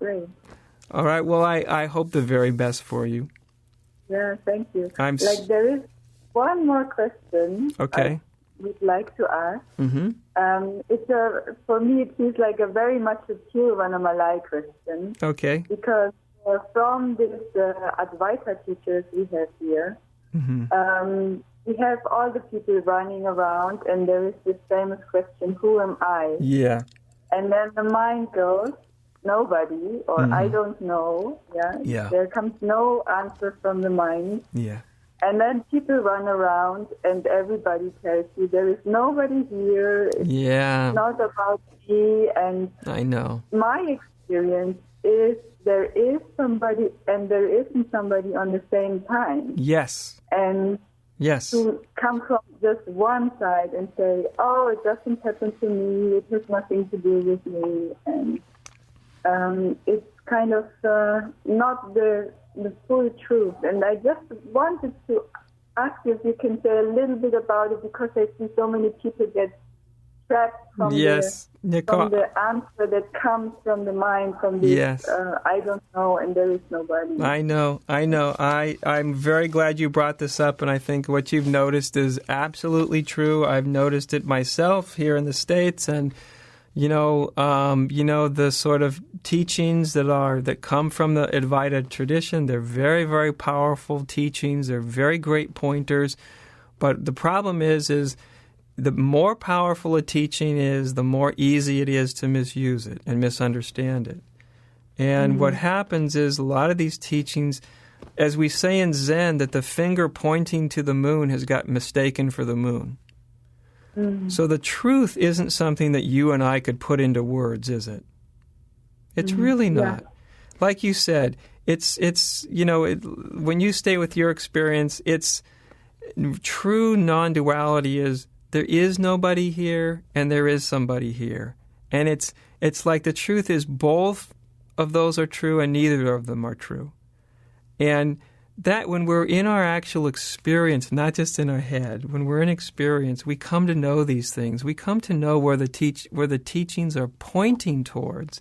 great. All right. Well, I hope the very best for you. Yeah, thank you. I'm there is one more question. Okay. I would like to ask. Mm-hmm. For me, it feels like a very much a Tiruvannamalai question. Okay. Because from these Advaita teachers we have here, Mm-hmm. We have all the people running around, and there is this famous question, who am I? Yeah. And then the mind goes, nobody, or I don't know. Yeah. There comes no answer from the mind. Yeah. And then people run around, and everybody tells you, there is nobody here. It's not about me. And I know. My experience is there is somebody and there isn't somebody on the same time. Yes. And yes. To come from just one side and say, oh, it doesn't happen to me, it has nothing to do with me, and it's kind of not the full truth. And I just wanted to ask you if you can say a little bit about it, because I see so many people get trapped from the answer that comes from the mind, from the I don't know, and there is nobody. I know. I'm very glad you brought this up, and I think what you've noticed is absolutely true. I've noticed it myself here in the States, and the sort of teachings that come from the Advaita tradition. They're very, very powerful teachings. They're very great pointers, but the problem is the more powerful a teaching is, the more easy it is to misuse it and misunderstand it. And what happens is a lot of these teachings, as we say in Zen, that the finger pointing to the moon has got mistaken for the moon. So the truth isn't something that you and I could put into words, is it? It's really not. Yeah. Like you said, when you stay with your experience, it's true non-duality is there is nobody here and there is somebody here. And it's like the truth is both of those are true and neither of them are true. And that when we're in our actual experience, not just in our head, when we're in experience, we come to know these things. We come to know where the teachings are pointing towards.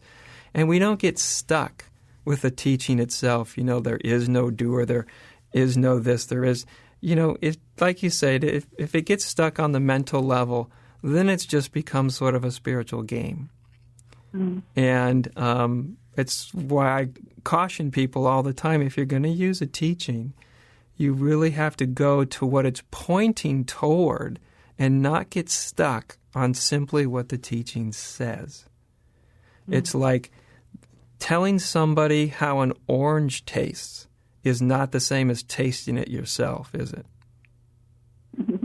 And we don't get stuck with the teaching itself. There is no doer, there is no this, there is... like you said, if it gets stuck on the mental level, then it's just becomes sort of a spiritual game. And it's why I caution people all the time, if you're going to use a teaching, you really have to go to what it's pointing toward and not get stuck on simply what the teaching says. It's like telling somebody how an orange tastes is not the same as tasting it yourself, is it?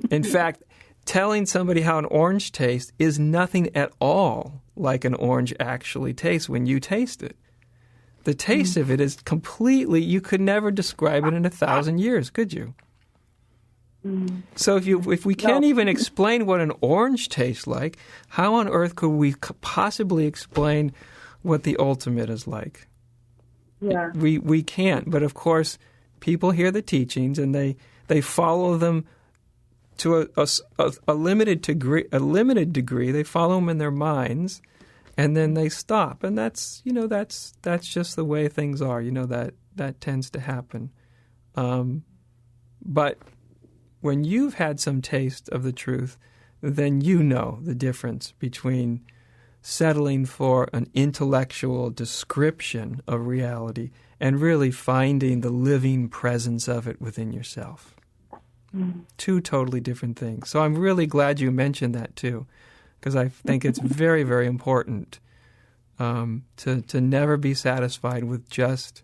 In fact, telling somebody how an orange tastes is nothing at all like an orange actually tastes when you taste it. The taste of it is completely, you could never describe it in 1,000 years, could you? So if we can't even explain what an orange tastes like, how on earth could we possibly explain what the ultimate is like? Yeah. We can't, but of course, people hear the teachings and they follow them to a limited degree. They follow them in their minds, and then they stop. And that's just the way things are. That tends to happen. But when you've had some taste of the truth, then you know the difference between settling for an intellectual description of reality and really finding the living presence of it within yourself. Two totally different things. So I'm really glad you mentioned that too, because I think it's very, very important to never be satisfied with just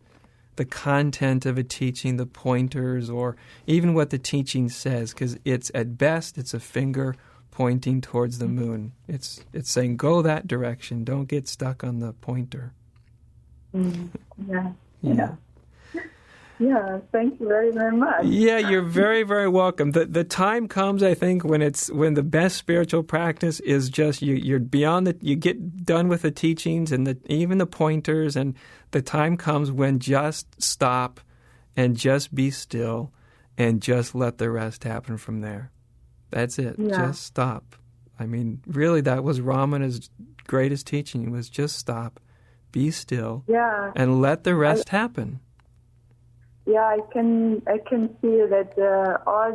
the content of a teaching, the pointers, or even what the teaching says, because it's at best it's a finger pointing towards the moon. It's saying go that direction. Don't get stuck on the pointer. Yeah, thank you very, very much. Yeah, you're very, very welcome. The time comes, I think, when the best spiritual practice is just you're beyond you get done with the teachings and even the pointers, and the time comes when just stop and just be still and just let the rest happen from there. That's it. Yeah. Just stop. I mean, really, that was Ramana's greatest teaching, was just stop, be still, Yeah. and let the rest happen. Yeah, I can feel that all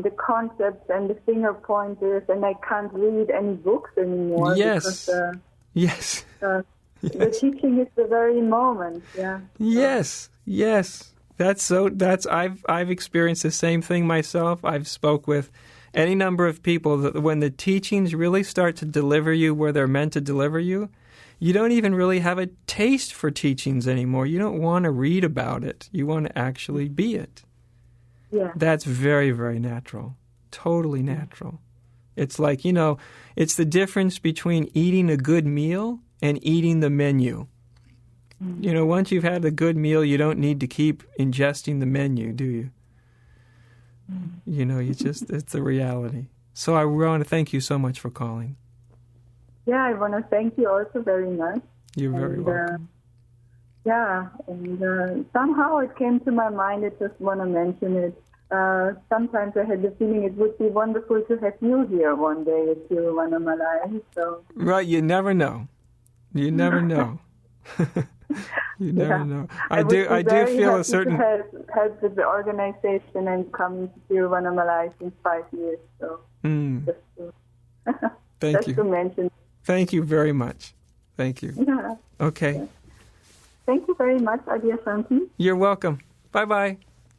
the concepts and the finger pointers, and I can't read any books anymore. Yes. Because, Yes. the teaching is the very moment. Yeah. Yes. Yes. I've experienced the same thing myself. I've spoke with any number of people that when the teachings really start to deliver you where they're meant to deliver you, you don't even really have a taste for teachings anymore. You don't want to read about it. You want to actually be it. Yeah. That's very, very natural. Totally natural. It's like, it's the difference between eating a good meal and eating the menu. Once you've had a good meal, you don't need to keep ingesting the menu, do you? It's the reality. So I want to thank you so much for calling. Yeah, I want to thank you also very much. You're very welcome. Somehow it came to my mind, I just want to mention it. Sometimes I had the feeling it would be wonderful to have you here one day at Tiruvannamalai. So. Right, you never know. You never know. You never know. I do feel a certain help with the organization and coming to Tiruvannamalai since 5 years. So thank you. To mention. Thank you very much. Thank you. Yeah. Okay. Yeah. Thank you very much, Adyashanti. You're welcome. Bye-bye.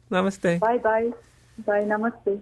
Namaste. Bye-bye. Bye. Namaste.